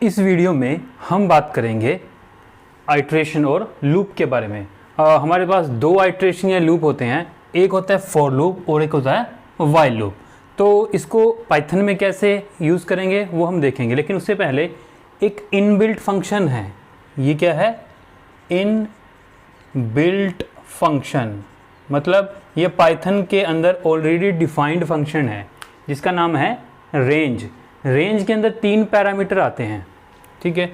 इस वीडियो में हम बात करेंगे आइट्रेशन और लूप के बारे में। हमारे पास दो आइट्रेशन या लूप होते हैं, एक होता है फॉर लूप और एक होता है वाइल लूप। तो इसको पाइथन में कैसे यूज़ करेंगे वो हम देखेंगे, लेकिन उससे पहले एक इनबिल्ट फंक्शन है। ये क्या है? इनबिल्ट फंक्शन, मतलब ये पाइथन के अंदर ऑलरेडी डिफाइंड फंक्शन है जिसका नाम है रेंज। रेंज के अंदर 3 पैरामीटर आते हैं, ठीक है।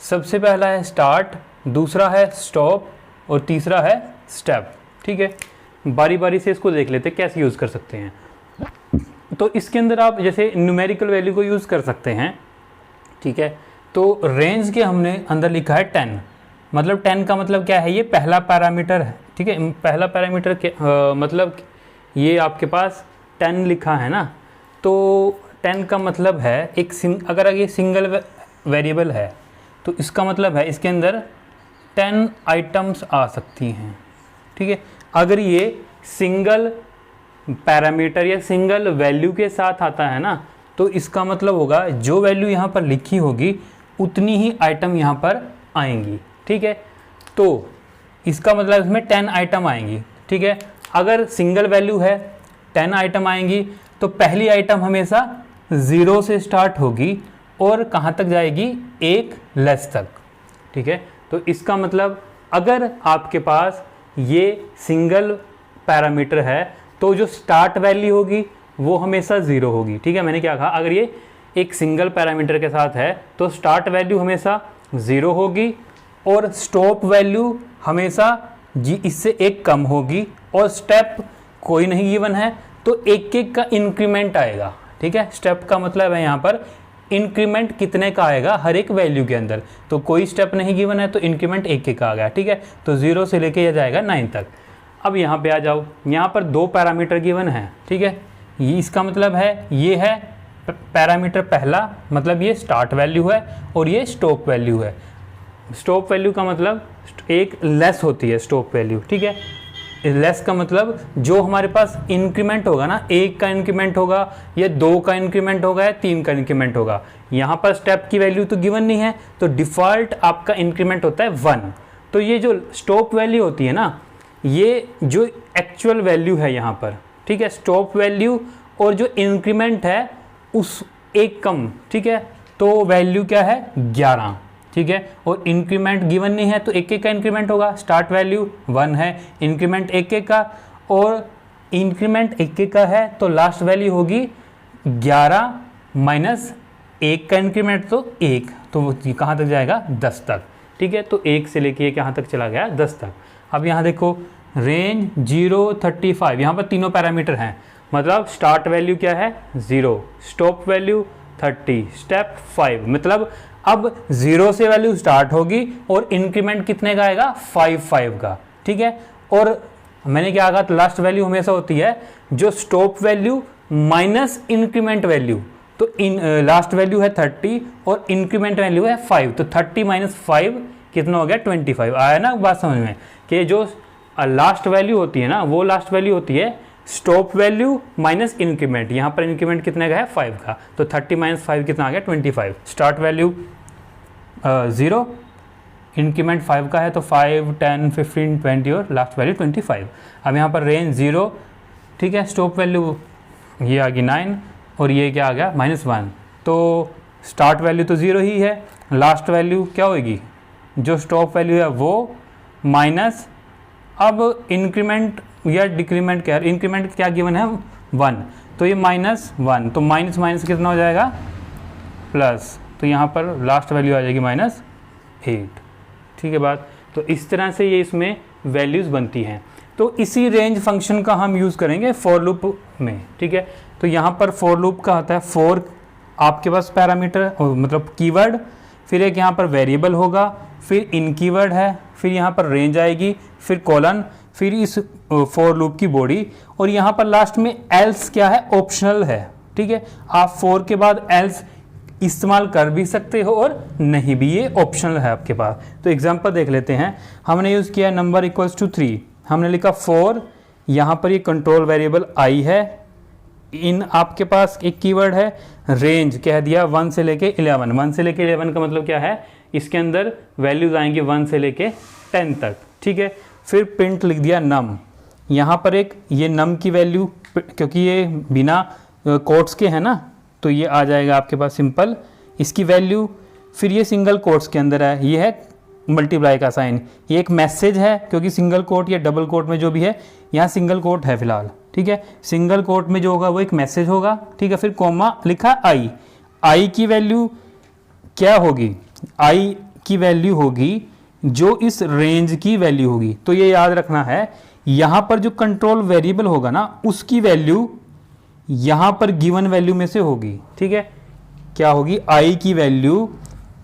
सबसे पहला है स्टार्ट, दूसरा है स्टॉप और तीसरा है स्टेप, ठीक है। बारी बारी से इसको देख लेते हैं कैसे यूज़ कर सकते हैं। तो इसके अंदर आप जैसे न्यूमेरिकल वैल्यू को यूज़ कर सकते हैं, ठीक है। तो रेंज के हमने अंदर लिखा है 10, मतलब 10 का मतलब क्या है? ये पहला पैरामीटर है, ठीक है। पहला पैरामीटर के मतलब ये आपके पास 10 लिखा है ना, तो 10 का मतलब है अगर ये सिंगल वेरिएबल है तो इसका मतलब है इसके अंदर 10 आइटम्स आ सकती हैं, ठीक है। अगर ये सिंगल पैरामीटर या सिंगल वैल्यू के साथ आता है ना, तो इसका मतलब होगा जो वैल्यू यहाँ पर लिखी होगी उतनी ही आइटम यहाँ पर आएंगी, ठीक है। तो इसका मतलब इसमें 10 आइटम आएंगी, ठीक है। अगर सिंगल वैल्यू है 10 आइटम आएंगी, तो पहली आइटम हमेशा 0 से स्टार्ट होगी और कहाँ तक जाएगी? 1 लेस तक, ठीक है। तो इसका मतलब अगर आपके पास ये सिंगल पैरामीटर है तो जो स्टार्ट वैल्यू होगी वो हमेशा 0 होगी, ठीक है। मैंने क्या कहा? अगर ये एक सिंगल पैरामीटर के साथ है तो स्टार्ट वैल्यू हमेशा 0 होगी और स्टॉप वैल्यू हमेशा इससे 1 कम होगी और स्टेप कोई नहीं गिवन है तो एक का इंक्रीमेंट आएगा, ठीक है। स्टेप का मतलब है यहाँ पर इंक्रीमेंट कितने का आएगा हर एक वैल्यू के अंदर। तो कोई स्टेप नहीं गिवन है तो इंक्रीमेंट 1 का आ गया, ठीक है। तो 0 से लेके यह जाएगा 9 तक। अब यहाँ पे आ जाओ, यहाँ पर 2 पैरामीटर गिवन है, ठीक है। ये इसका मतलब है ये है पैरामीटर पहला, मतलब ये स्टार्ट वैल्यू है और ये स्टॉप वैल्यू है। स्टॉप वैल्यू का मतलब एक लेस होती है स्टॉप वैल्यू, ठीक है। लेस का मतलब जो हमारे पास इंक्रीमेंट होगा ना, 1 का इंक्रीमेंट होगा या 2 का इंक्रीमेंट होगा या 3 का इंक्रीमेंट होगा। यहाँ पर स्टेप की वैल्यू तो गिवन नहीं है, तो डिफ़ॉल्ट आपका इंक्रीमेंट होता है 1। तो ये जो स्टॉप वैल्यू होती है ना, ये जो एक्चुअल वैल्यू है यहाँ पर, ठीक है, स्टॉप वैल्यू और जो इंक्रीमेंट है उस 1 कम, ठीक है। तो वैल्यू क्या है? 11, ठीक है। और इंक्रीमेंट गिवन नहीं है तो 1 का इंक्रीमेंट होगा। स्टार्ट वैल्यू 1 है, इंक्रीमेंट 1 का, और इंक्रीमेंट 1 का है तो लास्ट वैल्यू होगी 11 माइनस 1 का इंक्रीमेंट तो 1, तो वो कहाँ तक जाएगा? 10 तक, ठीक है। तो 1 से लेके कहाँ तक चला गया? 10 तक। अब यहाँ देखो रेंज 0, 35, यहाँ पर तीनों पैरामीटर हैं, मतलब स्टार्ट वैल्यू क्या है? 0, स्टॉप वैल्यू 30, स्टेप 5, मतलब अब 0 से वैल्यू स्टार्ट होगी और इंक्रीमेंट कितने का आएगा? 5 का, ठीक है। और मैंने क्या कहा? लास्ट वैल्यू हमेशा होती है जो stop value minus increment value. तो लास्ट वैल्यू है 30 और इंक्रीमेंट वैल्यू है 5, तो 30 माइनस 5 कितना हो गया? 25। आया ना बात समझ में? कि जो लास्ट वैल्यू होती है ना, वो लास्ट वैल्यू होती है स्टॉप वैल्यू माइनस इंक्रीमेंट। यहाँ पर इंक्रीमेंट कितने का है? 5 का, तो 30 माइनस 5 कितना आ गया? 25। स्टार्ट वैल्यू 0, इंक्रीमेंट 5 का है तो 5, 10, 15, 20 और लास्ट वैल्यू 25। अब यहाँ पर रेंज 0, ठीक है। स्टॉप वैल्यू ये आ गई 9 और ये क्या आ गया? -1। तो स्टार्ट वैल्यू तो 0 ही है, लास्ट वैल्यू क्या होगी? जो स्टॉप वैल्यू है वो माइनस, अब इंक्रीमेंट या डिक्रीमेंट क्या? इंक्रीमेंट क्या गिवन है? 1, तो ये -1, तो माइनस माइनस कितना हो जाएगा? प्लस, तो यहाँ पर लास्ट वैल्यू आ जाएगी -8, ठीक है बात। तो इस तरह से ये इसमें वैल्यूज़ बनती हैं। तो इसी रेंज फंक्शन का हम यूज़ करेंगे फॉर लूप में, ठीक है। तो यहाँ पर फॉर लूप का होता है फॉर आपके पास पैरामीटर मतलब कीवर्ड, फिर एक यहाँ पर वेरिएबल होगा, फिर इन कीवर्ड है, फिर यहाँ पर रेंज आएगी, फिर कॉलन, फिर इस फॉर लूप की बॉडी, और यहाँ पर लास्ट में एल्स क्या है? ऑप्शनल है, ठीक है। आप फॉर के बाद एल्स इस्तेमाल कर भी सकते हो और नहीं भी, ये ऑप्शनल है आपके पास। तो एग्जांपल देख लेते हैं। हमने यूज़ किया नंबर इक्वल्स टू 3, हमने लिखा 4, यहाँ पर ये कंट्रोल वेरिएबल आई है, इन आपके पास एक कीवर्ड है रेंज, कह दिया 1 से लेके 11। 1 से लेके 11 का मतलब क्या है, इसके अंदर वैल्यूज आएंगी 1 से लेके 10 तक, ठीक है। फिर प्रिंट लिख दिया नम, यहाँ पर एक ये नम की वैल्यू, क्योंकि ये बिना कोट्स के है ना, तो ये आ जाएगा आपके पास सिंपल इसकी वैल्यू। फिर ये सिंगल कोट्स के अंदर है, ये है मल्टीप्लाई का साइन, ये एक मैसेज है, क्योंकि सिंगल कोट या डबल कोट में जो भी है, यहाँ सिंगल कोट है फिलहाल, ठीक है। सिंगल कोट में जो होगा वो एक मैसेज होगा, ठीक है। फिर कॉमा लिखा आई, आई की वैल्यू क्या होगी, आई की वैल्यू होगी जो इस रेंज की वैल्यू होगी। तो ये याद रखना है, यहाँ पर जो कंट्रोल वेरिएबल होगा ना, उसकी वैल्यू यहाँ पर गिवन वैल्यू में से होगी, ठीक है। क्या होगी, आई की वैल्यू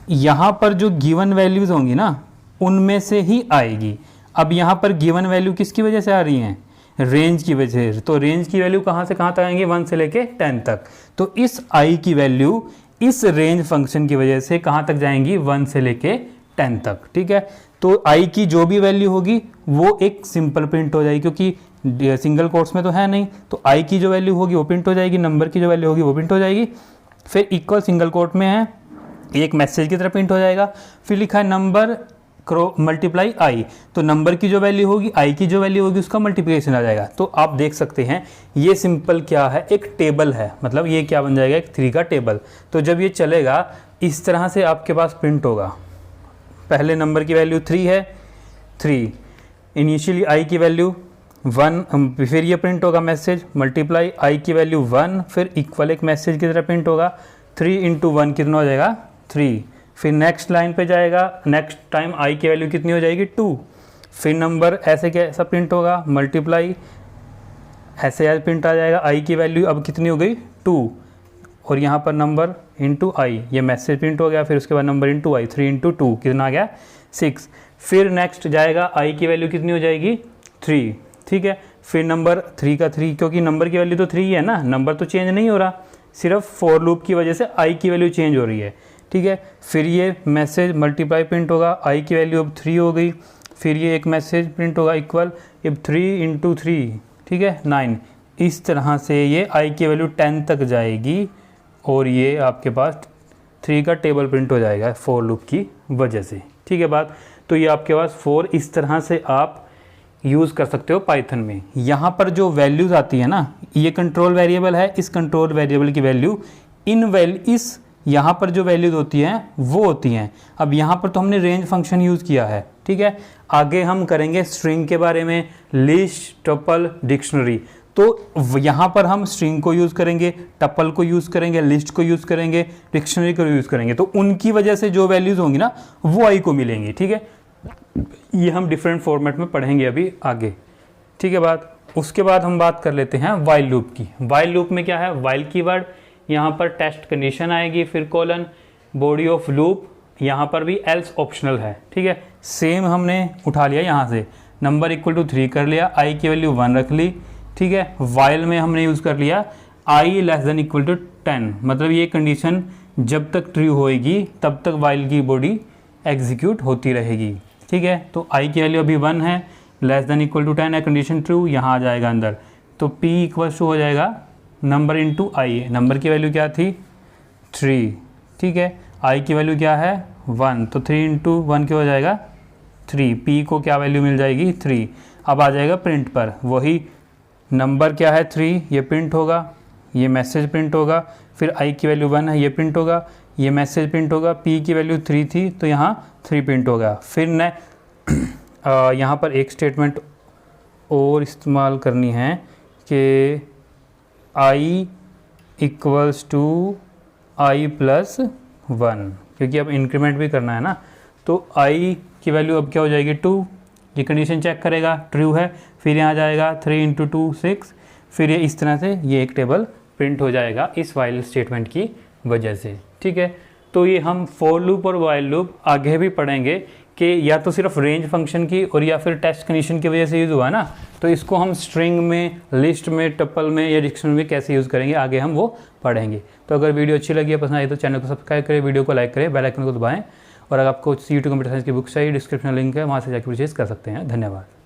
यहाँ पर जो गिवन वैल्यूज होंगी ना, उनमें से ही आएगी। अब यहाँ पर गिवन वैल्यू किसकी वजह से आ रही हैं, रेंज की वजह से। तो रेंज की वैल्यू कहाँ से कहाँ तक आएंगे, 1 से लेके 10 तक। तो इस आई की वैल्यू इस रेंज फंक्शन की वजह से कहाँ तक जाएंगी, 1 से लेके 10 तक, ठीक है। तो आई की जो भी वैल्यू होगी वो एक सिंपल प्रिंट हो जाएगी, क्योंकि सिंगल कोट्स में तो है नहीं, तो आई की जो वैल्यू होगी वो प्रिंट हो जाएगी, नंबर की जो वैल्यू होगी वो प्रिंट हो जाएगी। फिर इक्वल सिंगल कोट में है, एक मैसेज की तरह प्रिंट हो जाएगा। फिर लिखा है नंबर मल्टीप्लाई आई, तो नंबर की जो वैल्यू होगी, आई की जो वैल्यू होगी, उसका मल्टीप्लिकेशन आ जाएगा। तो आप देख सकते हैं ये सिंपल क्या है, एक टेबल है, मतलब ये क्या बन जाएगा, एक 3 का टेबल। तो जब ये चलेगा इस तरह से आपके पास प्रिंट होगा, पहले नंबर की वैल्यू 3 है, 3 इनिशियली आई की वैल्यू 1, फिर ये प्रिंट होगा मैसेज मल्टीप्लाई आई की वैल्यू 1, फिर इक्वल एक मैसेज की तरह प्रिंट होगा, 3 इंटू 1 कितना हो जाएगा, 3। फिर नेक्स्ट लाइन पे जाएगा, नेक्स्ट टाइम आई की वैल्यू कितनी हो जाएगी, 2। फिर नंबर ऐसे कैसा प्रिंट होगा, मल्टीप्लाई ऐसे प्रिंट आ जाएगा, आई की वैल्यू अब कितनी हो गई, 2, और यहाँ पर नंबर इंटू आई, ये मैसेज प्रिंट हो गया। फिर उसके बाद नंबर इंटू आई, 3 इंटू 2 कितना आ गया, 6। फिर नेक्स्ट जाएगा, आई की वैल्यू कितनी हो जाएगी, 3, ठीक है। फिर नंबर 3 का 3, क्योंकि नंबर की वैल्यू तो 3 है ना, नंबर तो चेंज नहीं हो रहा, सिर्फ फॉर लूप की वजह से आई की वैल्यू चेंज हो रही है, ठीक है। फिर ये मैसेज मल्टीप्लाई प्रिंट होगा, आई की वैल्यू अब 3 हो गई। फिर ये एक मैसेज प्रिंट होगा इक्वल, अब 3 इंटू 3, ठीक है, 9। इस तरह से ये आई की वैल्यू 10 तक जाएगी, और ये आपके पास 3 का टेबल प्रिंट हो जाएगा फॉर लूप की वजह से, ठीक है बात। तो ये आपके पास 4 इस तरह से आप यूज़ कर सकते हो पाइथन में। यहाँ पर जो वैल्यूज़ आती है ना, ये कंट्रोल वेरिएबल है, इस कंट्रोल वेरिएबल की वैल्यू इस यहाँ पर जो वैल्यूज़ होती हैं वो होती हैं। अब यहाँ पर तो हमने रेंज फंक्शन यूज़ किया है, ठीक है। आगे हम करेंगे स्ट्रिंग के बारे में, लिस्ट, टपल, डिक्शनरी। तो यहाँ पर हम स्ट्रिंग को यूज़ करेंगे, टपल को यूज़ करेंगे, लिस्ट को यूज़ करेंगे, डिक्शनरी को यूज़ करेंगे। तो उनकी वजह से जो वैल्यूज़ होंगी ना, वो आई को मिलेंगी, ठीक है। ये हम डिफरेंट फॉर्मेट में पढ़ेंगे अभी आगे, ठीक है बात। उसके बाद हम बात कर लेते हैं वाइल लूप की। वाइल लूप में क्या है, वाइल कीवर्ड, यहाँ पर टेस्ट कंडीशन आएगी, फिर कोलन, बॉडी ऑफ लूप, यहाँ पर भी एल्स ऑप्शनल है, ठीक है। सेम हमने उठा लिया यहाँ से, नंबर इक्वल टू 3 कर लिया, आई की वैल्यू 1 रख ली, ठीक है। वाइल में हमने यूज़ कर लिया आई लेस देन इक्वल टू 10, मतलब ये कंडीशन जब तक ट्रू होएगी तब तक वाइल की बॉडी एग्जीक्यूट होती रहेगी, ठीक है। तो आई की वैल्यू अभी 1 है, लेस देन इक्वल टू 10 है, कंडीशन ट्रू, यहाँ आ जाएगा अंदर। तो p इक्वल्स टू हो जाएगा नंबर इंटू आई, नंबर की वैल्यू क्या थी, 3, ठीक है। आई की वैल्यू क्या है, 1, तो 3 इंटू 1 क्या हो जाएगा, 3। p को क्या वैल्यू मिल जाएगी, 3। अब आ जाएगा प्रिंट पर, वही नंबर क्या है 3, ये प्रिंट होगा, ये मैसेज प्रिंट होगा, फिर आई की वैल्यू 1 है, ये प्रिंट होगा, ये मैसेज प्रिंट होगा, p की वैल्यू 3 थी तो यहाँ 3 प्रिंट होगा। फिर न यहाँ पर एक स्टेटमेंट और इस्तेमाल करनी है कि i equals to I plus 1, क्योंकि अब इंक्रीमेंट भी करना है ना। तो i की वैल्यू अब क्या हो जाएगी, 2, ये कंडीशन चेक करेगा, ट्रू है, फिर यहाँ जाएगा 3 इंटू 2 6, फिर ये इस तरह से ये एक टेबल प्रिंट हो जाएगा इस वाइल स्टेटमेंट की वजह से, ठीक है। तो ये हम फॉर लूप और वाइल लूप आगे भी पढ़ेंगे कि या तो सिर्फ रेंज फंक्शन की और या फिर टेस्ट कंडीशन की वजह से यूज़ हुआ ना, तो इसको हम स्ट्रिंग में, लिस्ट में, टपल में या डिक्शनरी में कैसे यूज़ करेंगे आगे हम वो पढ़ेंगे। तो अगर वीडियो अच्छी लगी है, पसंद आई तो चैनल को सब्सक्राइब करें, वीडियो को लाइक करें, बेल आइकन को दबाएं, और अगर आपको यूट्यूब कंप्यूटर साइंस की बुक्स चाहिए डिस्क्रिप्शन लिंक है, वहाँ से जाकर परचेज कर सकते हैं। धन्यवाद।